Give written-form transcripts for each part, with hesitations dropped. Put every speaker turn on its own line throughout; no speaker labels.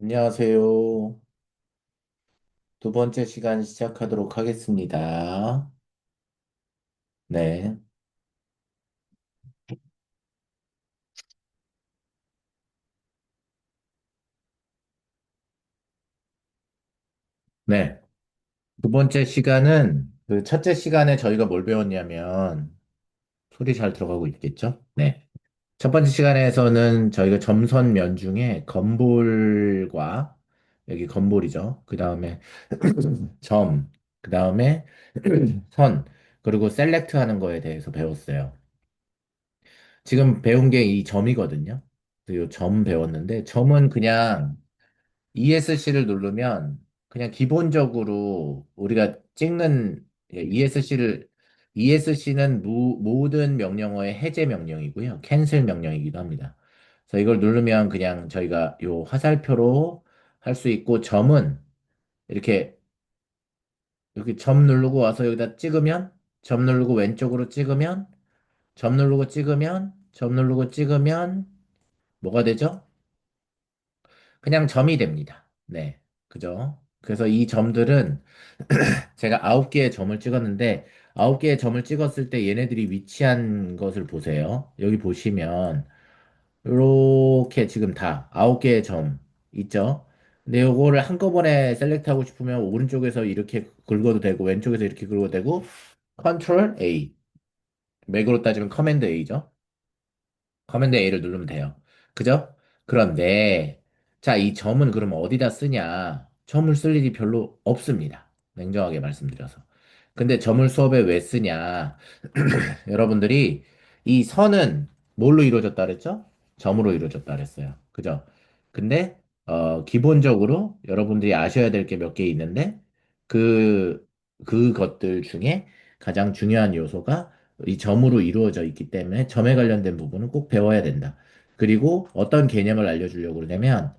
안녕하세요. 두 번째 시간 시작하도록 하겠습니다. 네. 네. 두 번째 시간은 그 첫째 시간에 저희가 뭘 배웠냐면 소리 잘 들어가고 있겠죠? 네. 첫 번째 시간에서는 저희가 점선 면 중에 건볼과 여기 건볼이죠. 그 다음에 점, 그 다음에 선, 그리고 셀렉트 하는 거에 대해서 배웠어요. 지금 배운 게 이 점이거든요. 이 점 배웠는데 점은 그냥 ESC를 누르면 그냥 기본적으로 우리가 찍는 ESC는 모든 명령어의 해제 명령이고요. 캔슬 명령이기도 합니다. 그래서 이걸 누르면 그냥 저희가 요 화살표로 할 수 있고 점은 이렇게 여기 점 누르고 와서 여기다 찍으면 점 누르고 왼쪽으로 찍으면 점 누르고 찍으면 점 누르고 찍으면 뭐가 되죠? 그냥 점이 됩니다. 네. 그죠? 그래서 이 점들은 제가 9개의 점을 찍었는데, 9개의 점을 찍었을 때 얘네들이 위치한 것을 보세요. 여기 보시면, 이렇게 지금 다 9개의 점 있죠? 근데 요거를 한꺼번에 셀렉트 하고 싶으면 오른쪽에서 이렇게 긁어도 되고, 왼쪽에서 이렇게 긁어도 되고, 컨트롤 A. 맥으로 따지면 커맨드 A죠? 커맨드 A를 누르면 돼요. 그죠? 그런데, 자, 이 점은 그럼 어디다 쓰냐? 점을 쓸 일이 별로 없습니다. 냉정하게 말씀드려서. 근데 점을 수업에 왜 쓰냐? 여러분들이 이 선은 뭘로 이루어졌다 그랬죠? 점으로 이루어졌다 그랬어요. 그죠? 근데, 기본적으로 여러분들이 아셔야 될 게 몇 개 있는데, 그, 그것들 중에 가장 중요한 요소가 이 점으로 이루어져 있기 때문에 점에 관련된 부분은 꼭 배워야 된다. 그리고 어떤 개념을 알려주려고 그러냐면,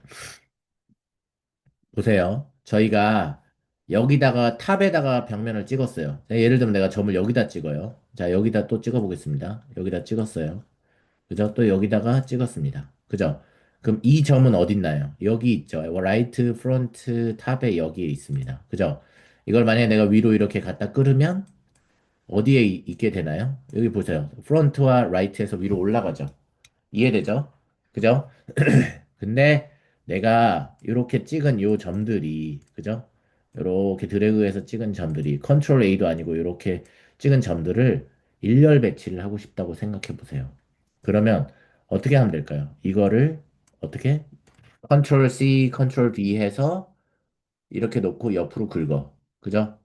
보세요. 저희가 여기다가 탑에다가 벽면을 찍었어요. 자, 예를 들면 내가 점을 여기다 찍어요. 자, 여기다 또 찍어 보겠습니다. 여기다 찍었어요. 그죠? 또 여기다가 찍었습니다. 그죠? 그럼 이 점은 어디 있나요? 여기 있죠. 라이트, 프론트, 탑에 여기에 있습니다. 그죠? 이걸 만약에 내가 위로 이렇게 갖다 끌으면 어디에 있게 되나요? 여기 보세요. 프론트와 라이트에서 위로 올라가죠. 이해되죠? 그죠? 근데 내가 이렇게 찍은 요 점들이, 그죠? 이렇게 드래그해서 찍은 점들이 컨트롤 A도 아니고 이렇게 찍은 점들을 일렬 배치를 하고 싶다고 생각해 보세요. 그러면 어떻게 하면 될까요? 이거를 어떻게? 컨트롤 C, 컨트롤 V 해서 이렇게 놓고 옆으로 긁어. 그죠?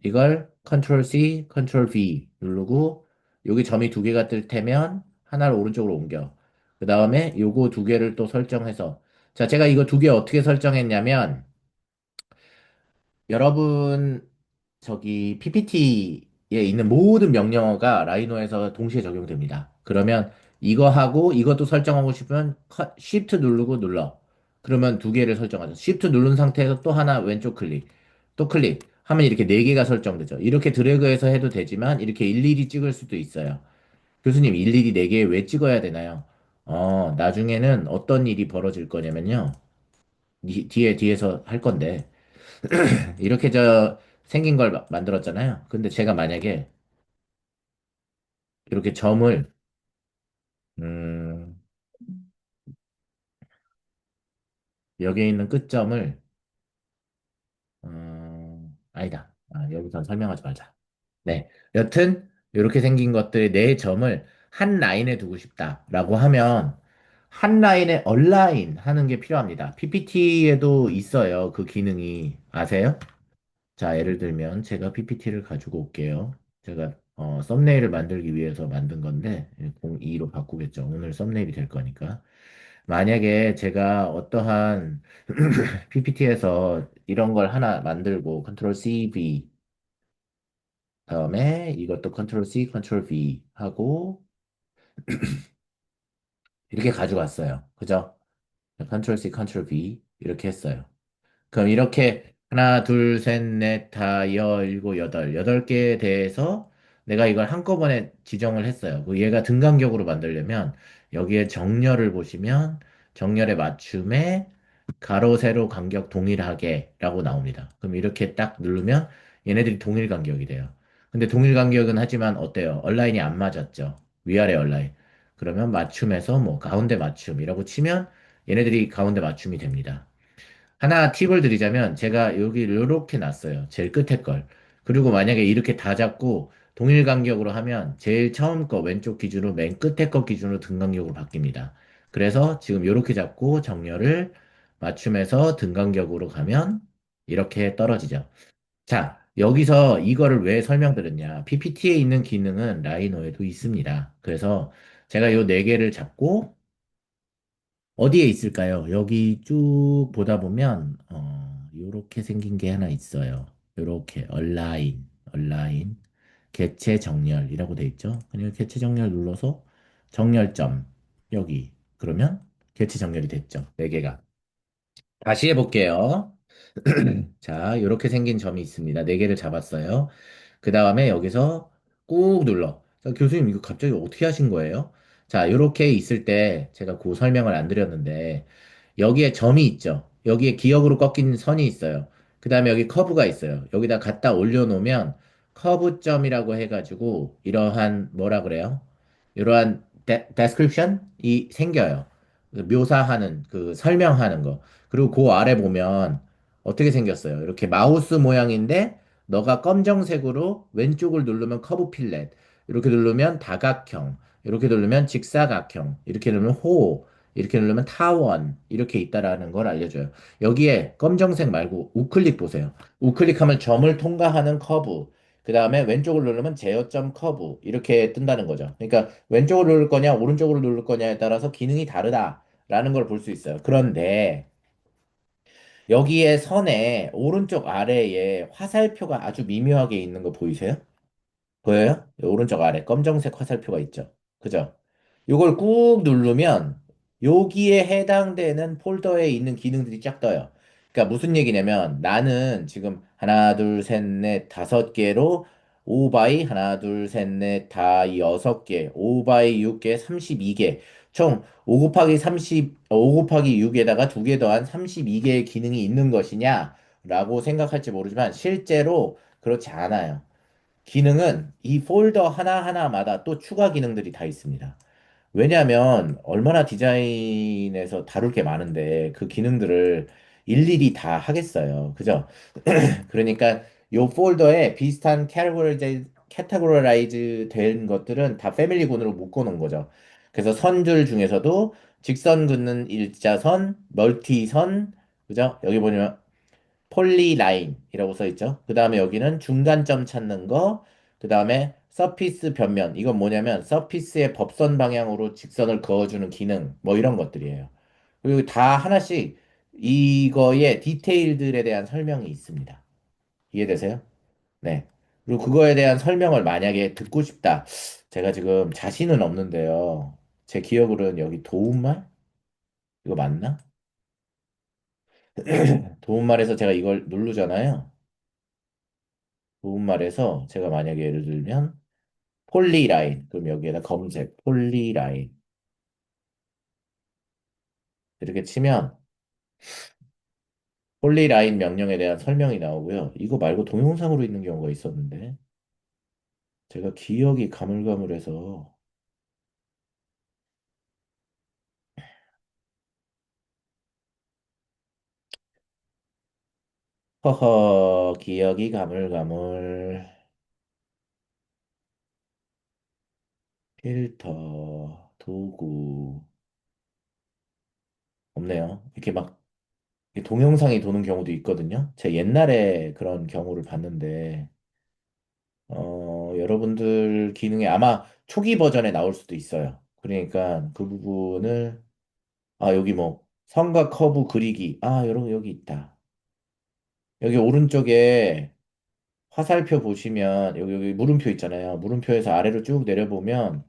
이걸 컨트롤 C, 컨트롤 V 누르고 여기 점이 두 개가 뜰 테면 하나를 오른쪽으로 옮겨. 그 다음에 요거 두 개를 또 설정해서 자, 제가 이거 두 개 어떻게 설정했냐면 여러분 저기 PPT에 있는 모든 명령어가 라이노에서 동시에 적용됩니다. 그러면 이거 하고 이것도 설정하고 싶으면 Shift 누르고 눌러. 그러면 두 개를 설정하죠. Shift 누른 상태에서 또 하나 왼쪽 클릭, 또 클릭 하면 이렇게 네 개가 설정되죠. 이렇게 드래그해서 해도 되지만 이렇게 일일이 찍을 수도 있어요. 교수님 일일이 네 개 왜 찍어야 되나요? 나중에는 어떤 일이 벌어질 거냐면요. 뒤에서 할 건데 이렇게 생긴 걸 만들었잖아요. 근데 제가 만약에 이렇게 점을 음, 여기에 있는 끝점을 아니다. 여기서 설명하지 말자. 네. 여튼 이렇게 생긴 것들의 네 점을 한 라인에 두고 싶다라고 하면 한 라인에 얼라인 하는 게 필요합니다. PPT에도 있어요. 그 기능이 아세요? 자, 예를 들면 제가 PPT를 가지고 올게요. 제가 썸네일을 만들기 위해서 만든 건데 02로 바꾸겠죠. 오늘 썸네일이 될 거니까. 만약에 제가 어떠한 PPT에서 이런 걸 하나 만들고 컨트롤 C, V 다음에 이것도 컨트롤 C, 컨트롤 V 하고 이렇게 가져갔어요. 그죠? 컨트롤 C, 컨트롤 V 이렇게 했어요. 그럼 이렇게 하나, 둘, 셋, 넷, 다, 일곱, 여덟 개에 대해서 내가 이걸 한꺼번에 지정을 했어요. 그 얘가 등간격으로 만들려면 여기에 정렬을 보시면 정렬의 맞춤에 가로, 세로 간격 동일하게라고 나옵니다. 그럼 이렇게 딱 누르면 얘네들이 동일 간격이 돼요. 근데 동일 간격은 하지만 어때요? 얼라인이 안 맞았죠? 위아래 얼라인. 그러면 맞춤에서 뭐 가운데 맞춤이라고 치면 얘네들이 가운데 맞춤이 됩니다. 하나 팁을 드리자면 제가 여기 이렇게 놨어요. 제일 끝에 걸. 그리고 만약에 이렇게 다 잡고 동일 간격으로 하면 제일 처음 거 왼쪽 기준으로 맨 끝에 거 기준으로 등 간격으로 바뀝니다. 그래서 지금 이렇게 잡고 정렬을 맞춤해서 등 간격으로 가면 이렇게 떨어지죠. 자, 여기서 이거를 왜 설명드렸냐. PPT에 있는 기능은 라이노에도 있습니다. 그래서 제가 요 네 개를 잡고 어디에 있을까요? 여기 쭉 보다 보면 요렇게 생긴 게 하나 있어요. 요렇게 얼라인, 개체 정렬이라고 돼 있죠. 그냥 개체 정렬 눌러서 정렬점 여기 그러면 개체 정렬이 됐죠. 네 개가. 다시 해볼게요. 자, 요렇게 생긴 점이 있습니다. 네 개를 잡았어요. 그 다음에 여기서 꾹 눌러. 자, 교수님 이거 갑자기 어떻게 하신 거예요? 자, 요렇게 있을 때 제가 그 설명을 안 드렸는데 여기에 점이 있죠. 여기에 기역으로 꺾인 선이 있어요. 그 다음에 여기 커브가 있어요. 여기다 갖다 올려놓으면 커브점이라고 해가지고 이러한 뭐라 그래요? 이러한 description이 생겨요. 묘사하는 그 설명하는 거. 그리고 그 아래 보면 어떻게 생겼어요? 이렇게 마우스 모양인데 너가 검정색으로 왼쪽을 누르면 커브 필렛, 이렇게 누르면 다각형, 이렇게 누르면 직사각형, 이렇게 누르면 호, 이렇게 누르면 타원, 이렇게 있다라는 걸 알려줘요. 여기에 검정색 말고 우클릭 보세요. 우클릭하면 점을 통과하는 커브, 그 다음에 왼쪽을 누르면 제어점 커브, 이렇게 뜬다는 거죠. 그러니까 왼쪽으로 누를 거냐, 오른쪽으로 누를 거냐에 따라서 기능이 다르다라는 걸 볼 수 있어요. 그런데 여기에 선에 오른쪽 아래에 화살표가 아주 미묘하게 있는 거 보이세요? 보여요? 오른쪽 아래 검정색 화살표가 있죠. 그죠? 요걸 꾹 누르면 여기에 해당되는 폴더에 있는 기능들이 쫙 떠요. 그러니까 무슨 얘기냐면 나는 지금 하나, 둘, 셋, 넷, 다섯 개로 5바이 하나, 둘, 셋, 넷, 다 여섯 개, 5바이 6개, 32개. 총 5 곱하기 30, 5 곱하기 6에다가 두 개 더한 32개의 기능이 있는 것이냐? 라고 생각할지 모르지만 실제로 그렇지 않아요. 기능은 이 폴더 하나하나마다 또 추가 기능들이 다 있습니다. 왜냐하면 얼마나 디자인에서 다룰 게 많은데 그 기능들을 일일이 다 하겠어요. 그죠? 그러니까 요 폴더에 비슷한 캐테고라이즈 된 것들은 다 패밀리군으로 묶어놓은 거죠. 그래서 선줄 중에서도 직선 긋는 일자선, 멀티선, 그죠? 여기 보면 폴리라인이라고 써 있죠. 그 다음에 여기는 중간점 찾는 거, 그 다음에 서피스 변면. 이건 뭐냐면 서피스의 법선 방향으로 직선을 그어주는 기능, 뭐 이런 것들이에요. 그리고 다 하나씩 이거의 디테일들에 대한 설명이 있습니다. 이해되세요? 네. 그리고 그거에 대한 설명을 만약에 듣고 싶다. 제가 지금 자신은 없는데요. 제 기억으로는 여기 도움말? 이거 맞나? 도움말에서 제가 이걸 누르잖아요. 도움말에서 제가 만약에 예를 들면 폴리라인 그럼 여기에다 검색 폴리라인 이렇게 치면 폴리라인 명령에 대한 설명이 나오고요. 이거 말고 동영상으로 있는 경우가 있었는데 제가 기억이 가물가물해서 허허 기억이 가물가물 필터 도구 없네요. 이렇게 막 이렇게 동영상이 도는 경우도 있거든요. 제가 옛날에 그런 경우를 봤는데 여러분들 기능에 아마 초기 버전에 나올 수도 있어요. 그러니까 그 부분을, 여기 뭐, 선과 커브 그리기. 여러분 여기 있다. 여기 오른쪽에 화살표 보시면, 여기 물음표 있잖아요. 물음표에서 아래로 쭉 내려보면,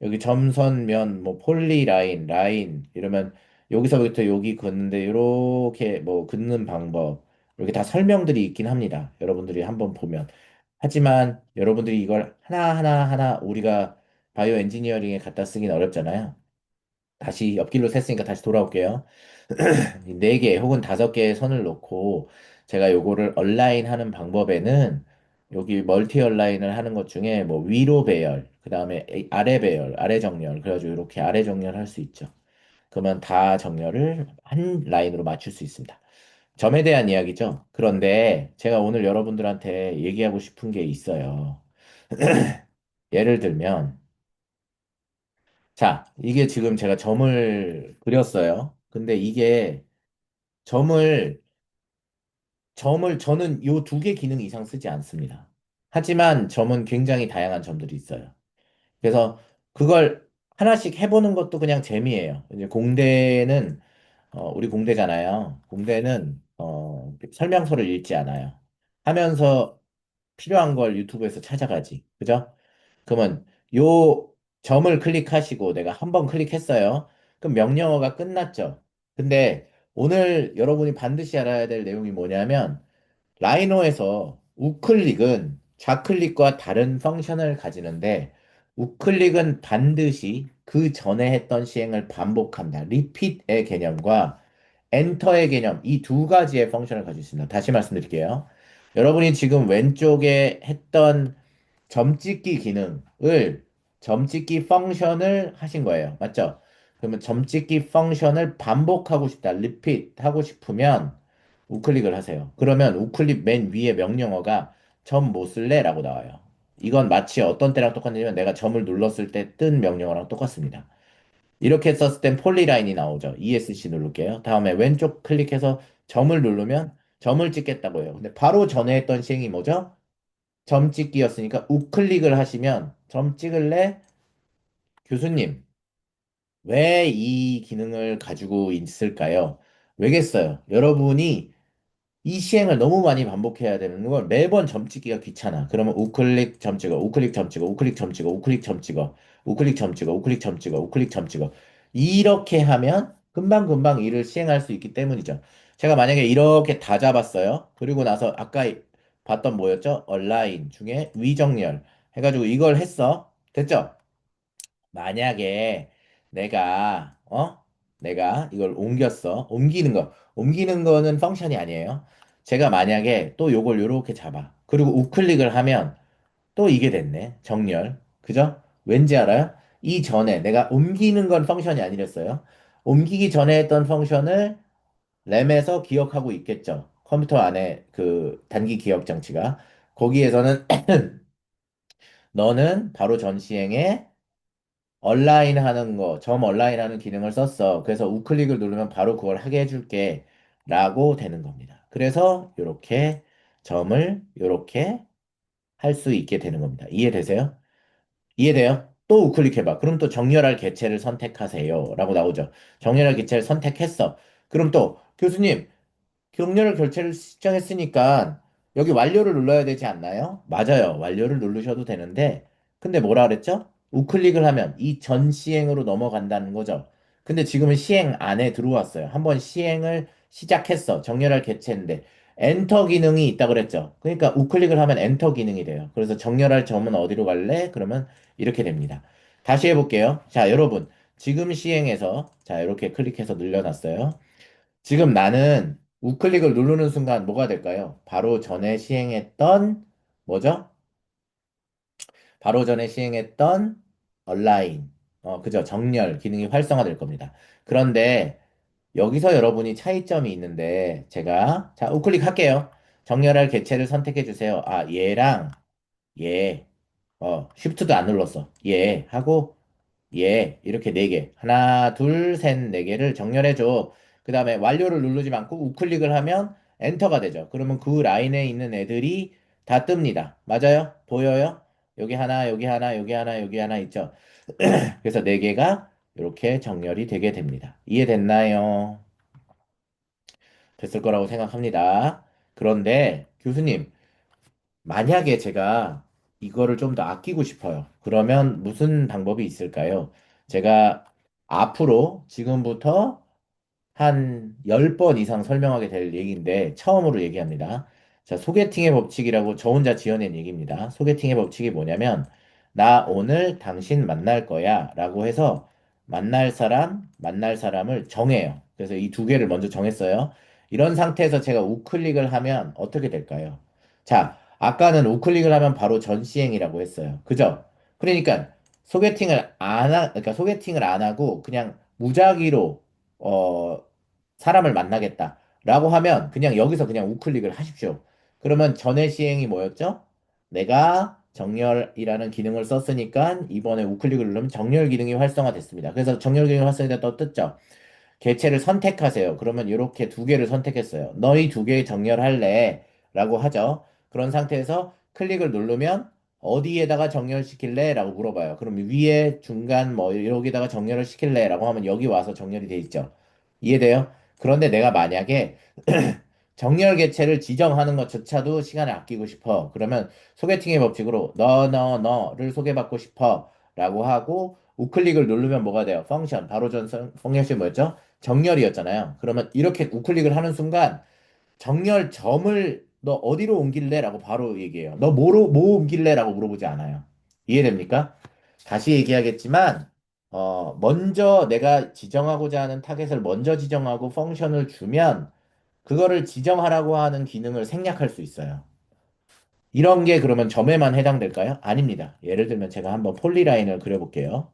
여기 점선, 면, 뭐, 폴리라인, 라인, 이러면, 여기서부터 여기 긋는데, 이렇게 뭐, 긋는 방법, 이렇게 다 설명들이 있긴 합니다. 여러분들이 한번 보면. 하지만 여러분들이 이걸 하나하나 우리가 바이오 엔지니어링에 갖다 쓰긴 어렵잖아요. 다시 옆길로 샜으니까 다시 돌아올게요. 4개 혹은 5개의 선을 놓고 제가 요거를 얼라인 하는 방법에는 여기 멀티 얼라인을 하는 것 중에 뭐 위로 배열, 그 다음에 아래 배열, 아래 정렬, 그래가지고 이렇게 아래 정렬할 수 있죠. 그러면 다 정렬을 한 라인으로 맞출 수 있습니다. 점에 대한 이야기죠. 그런데 제가 오늘 여러분들한테 얘기하고 싶은 게 있어요. 예를 들면, 자, 이게 지금 제가 점을 그렸어요. 근데 이게 점을 점을 저는 요 2개 기능 이상 쓰지 않습니다. 하지만 점은 굉장히 다양한 점들이 있어요. 그래서 그걸 하나씩 해보는 것도 그냥 재미예요. 이제 공대는 우리 공대잖아요. 공대는 설명서를 읽지 않아요. 하면서 필요한 걸 유튜브에서 찾아가지. 그죠? 그러면 요 점을 클릭하시고 내가 한 번 클릭했어요. 그럼 명령어가 끝났죠. 근데 오늘 여러분이 반드시 알아야 될 내용이 뭐냐면 라이노에서 우클릭은 좌클릭과 다른 펑션을 가지는데 우클릭은 반드시 그 전에 했던 시행을 반복한다. 리핏의 개념과 엔터의 개념, 이 2가지의 펑션을 가지고 있습니다. 다시 말씀드릴게요. 여러분이 지금 왼쪽에 했던 점찍기 기능을 점찍기 펑션을 하신 거예요. 맞죠? 그러면 점찍기 펑션을 반복하고 싶다. 리핏 하고 싶으면 우클릭을 하세요. 그러면 우클릭 맨 위에 명령어가 점 뭐 쓸래? 라고 나와요. 이건 마치 어떤 때랑 똑같냐면 내가 점을 눌렀을 때 뜬 명령어랑 똑같습니다. 이렇게 썼을 땐 폴리라인이 나오죠. ESC 누를게요. 다음에 왼쪽 클릭해서 점을 누르면 점을 찍겠다고 해요. 근데 바로 전에 했던 시행이 뭐죠? 점 찍기였으니까 우클릭을 하시면 점 찍을래? 교수님, 왜 이 기능을 가지고 있을까요? 왜겠어요? 여러분이 이 시행을 너무 많이 반복해야 되는 걸 매번 점 찍기가 귀찮아. 그러면 우클릭 점 찍어, 우클릭 점 찍어, 우클릭 점 찍어, 우클릭 점 찍어, 우클릭 점 찍어, 우클릭 점 찍어, 우클릭 점 찍어. 이렇게 하면 금방금방 일을 시행할 수 있기 때문이죠. 제가 만약에 이렇게 다 잡았어요. 그리고 나서 아까 봤던 뭐였죠? 얼라인 중에 위정렬 해가지고 이걸 했어. 됐죠? 만약에 내가 내가 이걸 옮겼어. 옮기는 거는 펑션이 아니에요. 제가 만약에 또 요걸 요렇게 잡아. 그리고 우클릭을 하면 또 이게 됐네. 정렬. 그죠? 왠지 알아요? 이 전에 내가 옮기는 건 펑션이 아니랬어요. 옮기기 전에 했던 펑션을 램에서 기억하고 있겠죠. 컴퓨터 안에 그 단기 기억 장치가. 거기에서는 너는 바로 전 시행에 얼라인 하는 거, 점 얼라인 하는 기능을 썼어. 그래서 우클릭을 누르면 바로 그걸 하게 해줄게. 라고 되는 겁니다. 그래서 이렇게 점을 이렇게 할 수 있게 되는 겁니다. 이해되세요? 이해돼요? 또 우클릭해봐. 그럼 또 정렬할 개체를 선택하세요. 라고 나오죠. 정렬할 개체를 선택했어. 그럼 또 교수님, 경렬 결제를 시청했으니까 여기 완료를 눌러야 되지 않나요? 맞아요. 완료를 누르셔도 되는데, 근데 뭐라 그랬죠? 우클릭을 하면 이 전 시행으로 넘어간다는 거죠. 근데 지금은 시행 안에 들어왔어요. 한번 시행을 시작했어. 정렬할 개체인데, 엔터 기능이 있다 그랬죠. 그러니까 우클릭을 하면 엔터 기능이 돼요. 그래서 정렬할 점은 어디로 갈래? 그러면 이렇게 됩니다. 다시 해볼게요. 자, 여러분. 지금 시행해서, 자, 이렇게 클릭해서 늘려놨어요. 지금 나는 우클릭을 누르는 순간 뭐가 될까요? 바로 전에 시행했던 뭐죠? 바로 전에 시행했던 얼라인, 그죠? 정렬 기능이 활성화될 겁니다. 그런데 여기서 여러분이 차이점이 있는데 제가 자 우클릭 할게요. 정렬할 개체를 선택해 주세요. 아 얘랑 얘, 쉬프트도 안 눌렀어. 얘 하고 예, 이렇게 네 개. 하나, 둘, 셋, 네 개를 정렬해 줘. 그 다음에 완료를 누르지 않고 우클릭을 하면 엔터가 되죠. 그러면 그 라인에 있는 애들이 다 뜹니다. 맞아요? 보여요? 여기 하나, 여기 하나, 여기 하나, 여기 하나 있죠. 그래서 네 개가 이렇게 정렬이 되게 됩니다. 이해됐나요? 됐을 거라고 생각합니다. 그런데 교수님, 만약에 제가 이거를 좀 더 아끼고 싶어요. 그러면 무슨 방법이 있을까요? 제가 앞으로 지금부터 한 10번 이상 설명하게 될 얘기인데 처음으로 얘기합니다. 자, 소개팅의 법칙이라고 저 혼자 지어낸 얘기입니다. 소개팅의 법칙이 뭐냐면 나 오늘 당신 만날 거야 라고 해서 만날 사람을 정해요. 그래서 이 두 개를 먼저 정했어요. 이런 상태에서 제가 우클릭을 하면 어떻게 될까요? 자, 아까는 우클릭을 하면 바로 전 시행이라고 했어요. 그죠? 그러니까 그러니까 소개팅을 안 하고 그냥 무작위로 어, 사람을 만나겠다라고 하면 그냥 여기서 그냥 우클릭을 하십시오. 그러면 전의 시행이 뭐였죠? 내가 정렬이라는 기능을 썼으니까 이번에 우클릭을 누르면 정렬 기능이 활성화됐습니다. 그래서 정렬 기능이 활성화됐다고 떴죠. 개체를 선택하세요. 그러면 이렇게 두 개를 선택했어요. 너희 두 개 정렬할래? 라고 하죠. 그런 상태에서 클릭을 누르면 어디에다가 정렬시킬래? 라고 물어봐요. 그럼 위에, 중간, 뭐, 여기다가 정렬을 시킬래? 라고 하면 여기 와서 정렬이 돼 있죠. 이해돼요? 그런데 내가 만약에 정렬 개체를 지정하는 것조차도 시간을 아끼고 싶어. 그러면 소개팅의 법칙으로 너를 소개받고 싶어. 라고 하고 우클릭을 누르면 뭐가 돼요? 펑션. 바로 전 펑션이 뭐였죠? 정렬이었잖아요. 그러면 이렇게 우클릭을 하는 순간 정렬점을 너 어디로 옮길래? 라고 바로 얘기해요. 너 뭐 옮길래? 라고 물어보지 않아요. 이해됩니까? 다시 얘기하겠지만, 먼저 내가 지정하고자 하는 타겟을 먼저 지정하고 펑션을 주면 그거를 지정하라고 하는 기능을 생략할 수 있어요. 이런 게 그러면 점에만 해당될까요? 아닙니다. 예를 들면 제가 한번 폴리라인을 그려볼게요.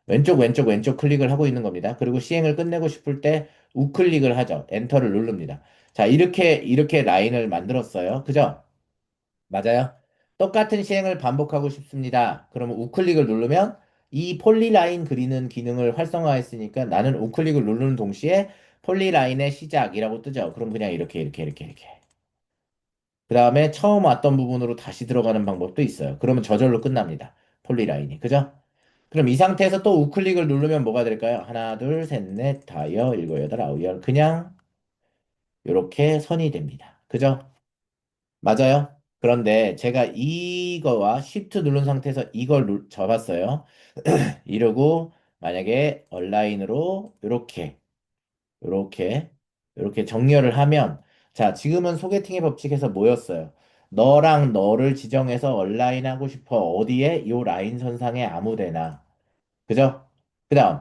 왼쪽 클릭을 하고 있는 겁니다. 그리고 시행을 끝내고 싶을 때 우클릭을 하죠. 엔터를 누릅니다. 자, 이렇게 라인을 만들었어요. 그죠? 맞아요? 똑같은 시행을 반복하고 싶습니다. 그러면 우클릭을 누르면 이 폴리라인 그리는 기능을 활성화했으니까 나는 우클릭을 누르는 동시에 폴리라인의 시작이라고 뜨죠. 그럼 그냥 이렇게. 그 다음에 처음 왔던 부분으로 다시 들어가는 방법도 있어요. 그러면 저절로 끝납니다. 폴리라인이. 그죠? 그럼 이 상태에서 또 우클릭을 누르면 뭐가 될까요? 하나, 둘, 셋, 넷, 다여, 일곱, 여덟, 아홉, 열. 그냥 이렇게 선이 됩니다. 그죠? 맞아요? 그런데 제가 이거와 Shift 누른 상태에서 이걸 접었어요. 이러고 만약에 얼라인으로 이렇게, 이렇게 정렬을 하면, 자, 지금은 소개팅의 법칙에서 뭐였어요? 너랑 너를 지정해서 얼라인 하고 싶어. 어디에? 요 라인 선상에 아무 데나. 그죠? 그 다음.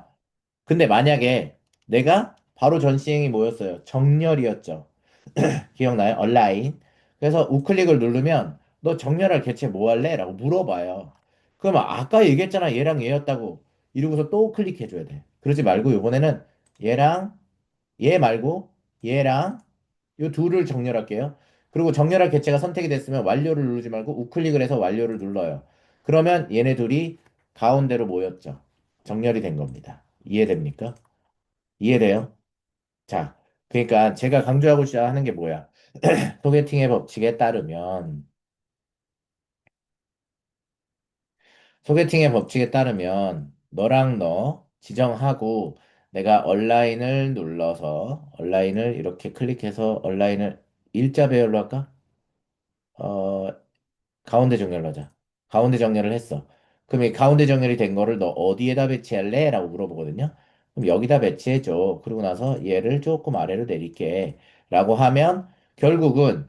근데 만약에 내가 바로 전 시행이 뭐였어요? 정렬이었죠. 기억나요? 얼라인. 그래서 우클릭을 누르면 너 정렬할 개체 뭐 할래? 라고 물어봐요. 그러면 아까 얘기했잖아. 얘랑 얘였다고. 이러고서 또 클릭해줘야 돼. 그러지 말고 이번에는 얘랑 얘 말고 얘랑 요 둘을 정렬할게요. 그리고 정렬할 개체가 선택이 됐으면 완료를 누르지 말고 우클릭을 해서 완료를 눌러요. 그러면 얘네 둘이 가운데로 모였죠. 정렬이 된 겁니다. 이해됩니까? 이해돼요? 자, 그러니까 제가 강조하고 싶어 하는 게 뭐야? 소개팅의 법칙에 따르면 너랑 너 지정하고 내가 얼라인을 눌러서 얼라인을 이렇게 클릭해서 얼라인을 일자 배열로 할까? 어, 가운데 정렬로 하자. 가운데 정렬을 했어. 그럼 이 가운데 정렬이 된 거를 너 어디에다 배치할래? 라고 물어보거든요. 그럼 여기다 배치해줘. 그러고 나서 얘를 조금 아래로 내릴게. 라고 하면 결국은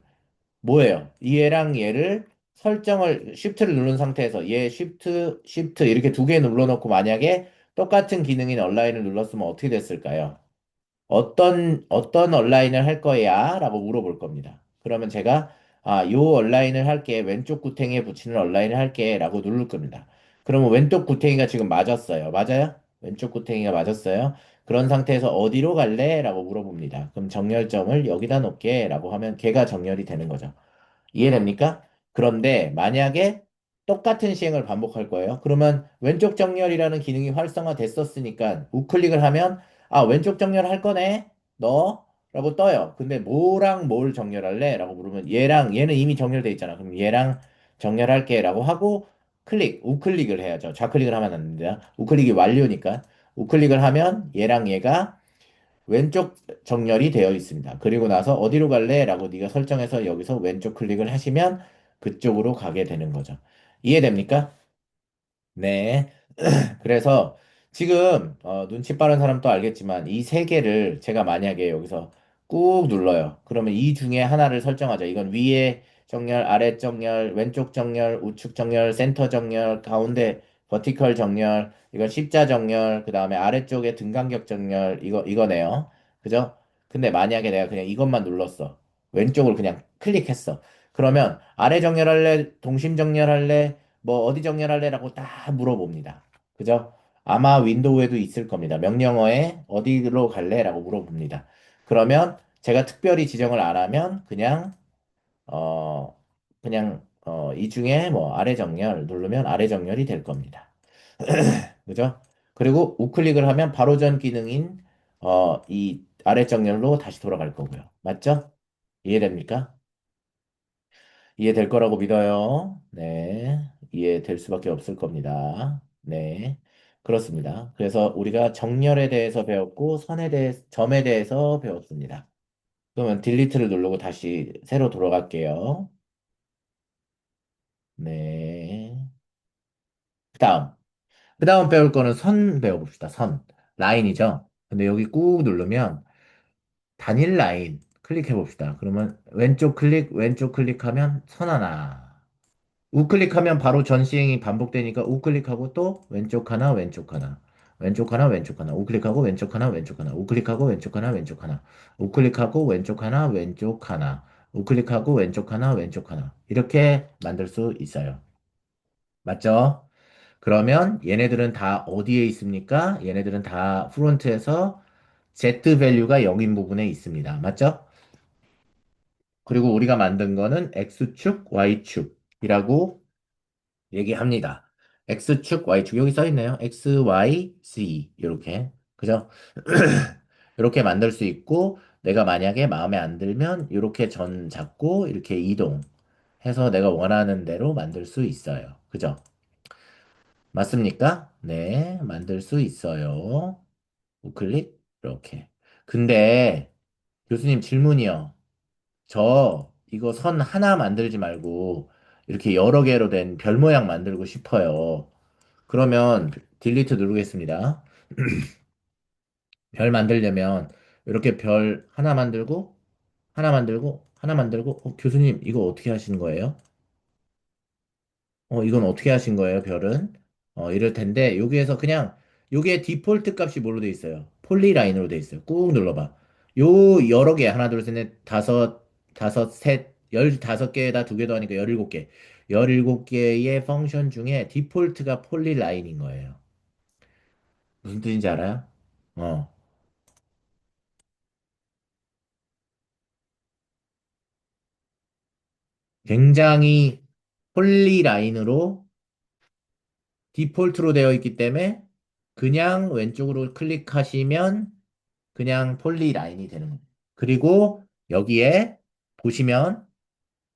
뭐예요? 얘랑 얘를 설정을 Shift를 누른 상태에서 얘 Shift 이렇게 두 개 눌러놓고 만약에 똑같은 기능인 얼라인을 눌렀으면 어떻게 됐을까요? 어떤 온라인을 할 거야? 라고 물어볼 겁니다. 그러면 제가, 요 온라인을 할게. 왼쪽 구탱이에 붙이는 온라인을 할게. 라고 누를 겁니다. 그러면 왼쪽 구탱이가 지금 맞았어요. 맞아요? 왼쪽 구탱이가 맞았어요. 그런 상태에서 어디로 갈래? 라고 물어봅니다. 그럼 정렬점을 여기다 놓을게. 라고 하면 걔가 정렬이 되는 거죠. 이해됩니까? 그런데 만약에 똑같은 시행을 반복할 거예요. 그러면 왼쪽 정렬이라는 기능이 활성화됐었으니까 우클릭을 하면 왼쪽 정렬할 거네. 너? 라고 떠요. 근데 뭐랑 뭘 정렬할래? 라고 물으면 얘는 이미 정렬돼 있잖아. 그럼 얘랑 정렬할게. 라고 하고 우클릭을 해야죠. 좌클릭을 하면 안 됩니다. 우클릭이 완료니까. 우클릭을 하면 얘랑 얘가 왼쪽 정렬이 되어 있습니다. 그리고 나서 어디로 갈래? 라고 네가 설정해서 여기서 왼쪽 클릭을 하시면 그쪽으로 가게 되는 거죠. 이해됩니까? 네. 그래서 지금 눈치 빠른 사람도 알겠지만 이 세 개를 제가 만약에 여기서 꾹 눌러요. 그러면 이 중에 하나를 설정하죠. 이건 위에 정렬, 아래 정렬, 왼쪽 정렬, 우측 정렬, 센터 정렬, 가운데 버티컬 정렬, 이건 십자 정렬, 그 다음에 아래쪽에 등간격 정렬, 이거네요. 그죠? 근데 만약에 내가 그냥 이것만 눌렀어. 왼쪽을 그냥 클릭했어. 그러면 아래 정렬할래? 동심 정렬할래? 뭐 어디 정렬할래? 라고 딱 물어봅니다. 그죠? 아마 윈도우에도 있을 겁니다. 명령어에 어디로 갈래? 라고 물어봅니다. 그러면 제가 특별히 지정을 안 하면 어, 이 중에 뭐 아래 정렬 누르면 아래 정렬이 될 겁니다. 그죠? 그리고 우클릭을 하면 바로 전 기능인 이 아래 정렬로 다시 돌아갈 거고요. 맞죠? 이해됩니까? 이해될 거라고 믿어요. 네. 이해될 수밖에 없을 겁니다. 네. 그렇습니다. 그래서 우리가 정렬에 대해서 배웠고 점에 대해서 배웠습니다. 그러면 딜리트를 누르고 다시 새로 돌아갈게요. 네. 그다음. 그다음 배울 거는 선 배워봅시다. 선. 라인이죠. 근데 여기 꾹 누르면 단일 라인 클릭해 봅시다. 그러면 왼쪽 클릭하면 선 하나. 우클릭하면 바로 전 시행이 반복되니까 우클릭하고 또 왼쪽 하나, 왼쪽 하나. 왼쪽 하나, 왼쪽 하나. 우클릭하고 왼쪽 하나, 왼쪽 하나. 우클릭하고 왼쪽 하나, 왼쪽 하나. 우클릭하고 왼쪽 하나, 왼쪽 하나. 우클릭하고 왼쪽 하나, 왼쪽 하나. 이렇게 만들 수 있어요. 맞죠? 그러면 얘네들은 다 어디에 있습니까? 얘네들은 다 프론트에서 Z 밸류가 0인 부분에 있습니다. 맞죠? 그리고 우리가 만든 거는 X축, Y축이라고 얘기합니다. X축, Y축 여기 써 있네요. X, Y, Z 이렇게. 그죠? 이렇게 만들 수 있고 내가 만약에 마음에 안 들면 이렇게 전 잡고 이렇게 이동해서 내가 원하는 대로 만들 수 있어요. 그죠? 맞습니까? 네, 만들 수 있어요. 우클릭 이렇게. 근데 교수님 질문이요. 저 이거 선 하나 만들지 말고 이렇게 여러 개로 된 별 모양 만들고 싶어요. 그러면 딜리트 누르겠습니다. 별 만들려면 이렇게 별 하나 만들고 하나 만들고 하나 만들고 교수님 이거 어떻게 하시는 거예요? 이건 어떻게 하신 거예요, 별은? 이럴 텐데, 여기에서 그냥, 요게 디폴트 값이 뭘로 돼 있어요? 폴리라인으로 돼 있어요. 꾹 눌러봐. 요 여러 개, 하나, 둘, 셋, 넷, 다섯, 셋, 15개에다 두 개 더하니까 17개. 17개의 펑션 중에 디폴트가 폴리라인인 거예요. 무슨 뜻인지 알아요? 어. 굉장히 폴리라인으로 디폴트로 되어 있기 때문에 그냥 왼쪽으로 클릭하시면 그냥 폴리라인이 되는 겁니다. 그리고 여기에 보시면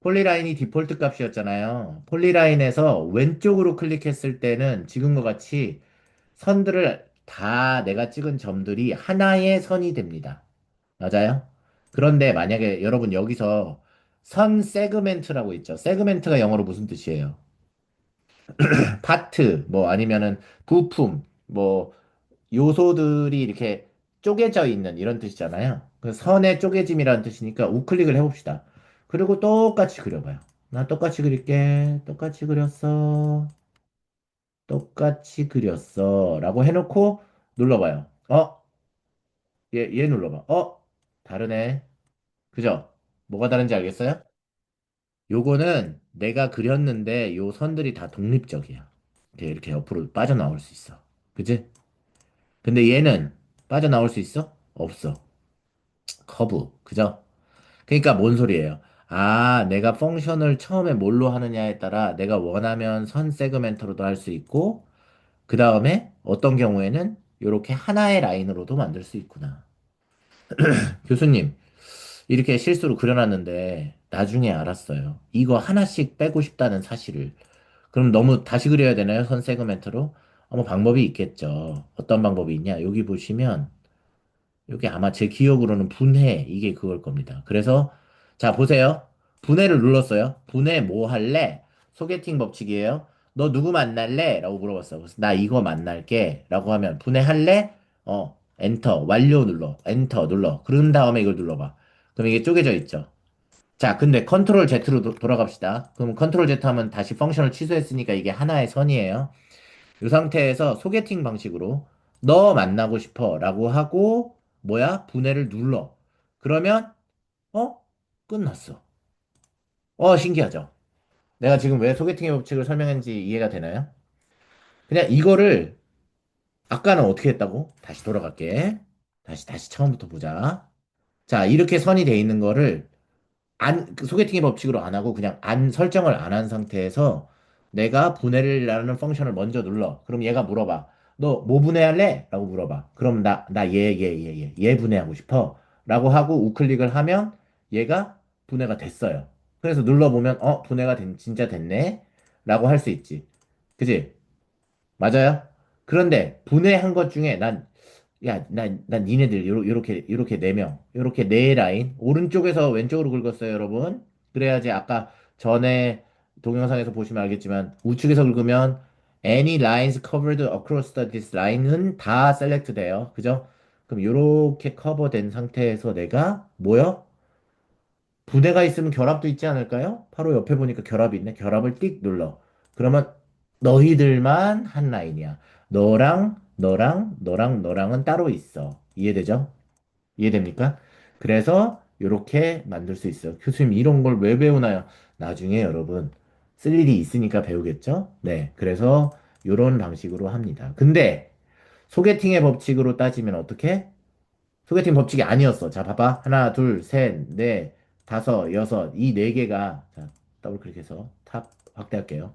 폴리라인이 디폴트 값이었잖아요. 폴리라인에서 왼쪽으로 클릭했을 때는 지금과 같이 선들을 다 내가 찍은 점들이 하나의 선이 됩니다. 맞아요? 그런데 만약에 여러분 여기서 선 세그멘트라고 있죠. 세그멘트가 영어로 무슨 뜻이에요? 파트, 뭐 아니면은 부품, 뭐 요소들이 이렇게 쪼개져 있는 이런 뜻이잖아요. 그 선의 쪼개짐이라는 뜻이니까 우클릭을 해봅시다. 그리고 똑같이 그려봐요. 나 똑같이 그릴게. 똑같이 그렸어. 똑같이 그렸어. 라고 해놓고 눌러봐요. 얘 눌러봐. 다르네. 그죠? 뭐가 다른지 알겠어요? 요거는 내가 그렸는데 요 선들이 다 독립적이야. 이렇게 옆으로 빠져나올 수 있어. 그지? 근데 얘는 빠져나올 수 있어? 없어. 커브. 그죠? 그러니까 뭔 소리예요? 아, 내가 펑션을 처음에 뭘로 하느냐에 따라 내가 원하면 선 세그멘트로도 할 수 있고, 그 다음에 어떤 경우에는 이렇게 하나의 라인으로도 만들 수 있구나. 교수님, 이렇게 실수로 그려놨는데 나중에 알았어요. 이거 하나씩 빼고 싶다는 사실을. 그럼 너무 다시 그려야 되나요? 선 세그멘트로? 뭐 방법이 있겠죠. 어떤 방법이 있냐? 여기 보시면 이게 아마 제 기억으로는 분해 이게 그걸 겁니다. 그래서 자 보세요. 분해를 눌렀어요. 분해 뭐 할래? 소개팅 법칙이에요. 너 누구 만날래? 라고 물어봤어. 그래서 나 이거 만날게. 라고 하면 분해할래? 엔터 완료 눌러. 엔터 눌러. 그런 다음에 이걸 눌러봐. 그럼 이게 쪼개져 있죠. 자, 근데 컨트롤 Z로 돌아갑시다. 그럼 컨트롤 Z 하면 다시 펑션을 취소했으니까 이게 하나의 선이에요. 이 상태에서 소개팅 방식으로 너 만나고 싶어 라고 하고 뭐야? 분해를 눌러. 그러면 어? 끝났어. 신기하죠? 내가 지금 왜 소개팅의 법칙을 설명했는지 이해가 되나요? 그냥 이거를 아까는 어떻게 했다고? 다시 돌아갈게. 다시 처음부터 보자. 자, 이렇게 선이 돼 있는 거를 그 소개팅의 법칙으로 안 하고 그냥 안 설정을 안 한 상태에서 내가 분해를라는 펑션을 먼저 눌러. 그럼 얘가 물어봐. 너 뭐 분해할래? 라고 물어봐. 그럼 얘 분해하고 싶어. 라고 하고 우클릭을 하면 얘가 분해가 됐어요. 그래서 눌러보면, 진짜 됐네? 라고 할 수 있지. 그지? 맞아요? 그런데 분해한 것 중에 난 니네들 요렇게 네 명, 요렇게 네 라인 오른쪽에서 왼쪽으로 긁었어요, 여러분. 그래야지 아까 전에 동영상에서 보시면 알겠지만 우측에서 긁으면 any lines covered across this line은 다 셀렉트 돼요. 그죠? 그럼 요렇게 커버된 상태에서 내가 뭐요? 부대가 있으면 결합도 있지 않을까요? 바로 옆에 보니까 결합이 있네. 결합을 띡 눌러. 그러면 너희들만 한 라인이야. 너랑은 따로 있어. 이해되죠? 이해됩니까? 그래서 이렇게 만들 수 있어요. 교수님 이런 걸 왜 배우나요? 나중에 여러분 쓸 일이 있으니까 배우겠죠? 네. 그래서 이런 방식으로 합니다. 근데 소개팅의 법칙으로 따지면 어떻게? 소개팅 법칙이 아니었어. 자, 봐봐. 하나, 둘, 셋, 넷, 다섯, 여섯. 이 네 개가, 자, 더블 클릭해서 탑 확대할게요.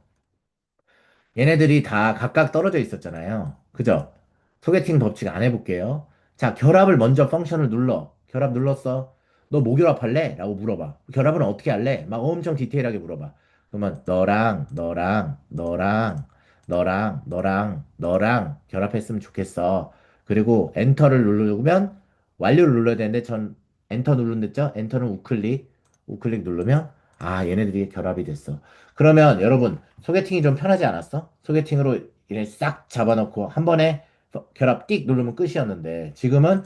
얘네들이 다 각각 떨어져 있었잖아요. 그죠? 소개팅 법칙 안 해볼게요. 자, 결합을 먼저 펑션을 눌러. 결합 눌렀어. 너 뭐 결합할래? 라고 물어봐. 결합은 어떻게 할래? 막 엄청 디테일하게 물어봐. 그러면 너랑 결합했으면 좋겠어. 그리고 엔터를 누르면 완료를 눌러야 되는데 전 엔터 누른댔죠? 엔터는 우클릭 누르면 얘네들이 결합이 됐어. 그러면 여러분 소개팅이 좀 편하지 않았어? 소개팅으로 이렇게 싹 잡아놓고 한 번에 결합 띡 누르면 끝이었는데 지금은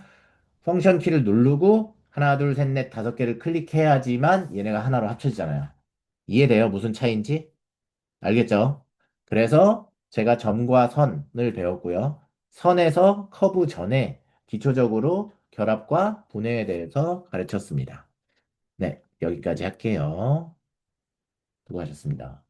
펑션 키를 누르고 하나, 둘, 셋, 넷, 다섯 개를 클릭해야지만 얘네가 하나로 합쳐지잖아요. 이해돼요? 무슨 차이인지? 알겠죠? 그래서 제가 점과 선을 배웠고요. 선에서 커브 전에 기초적으로 결합과 분해에 대해서 가르쳤습니다. 네, 여기까지 할게요. 수고하셨습니다.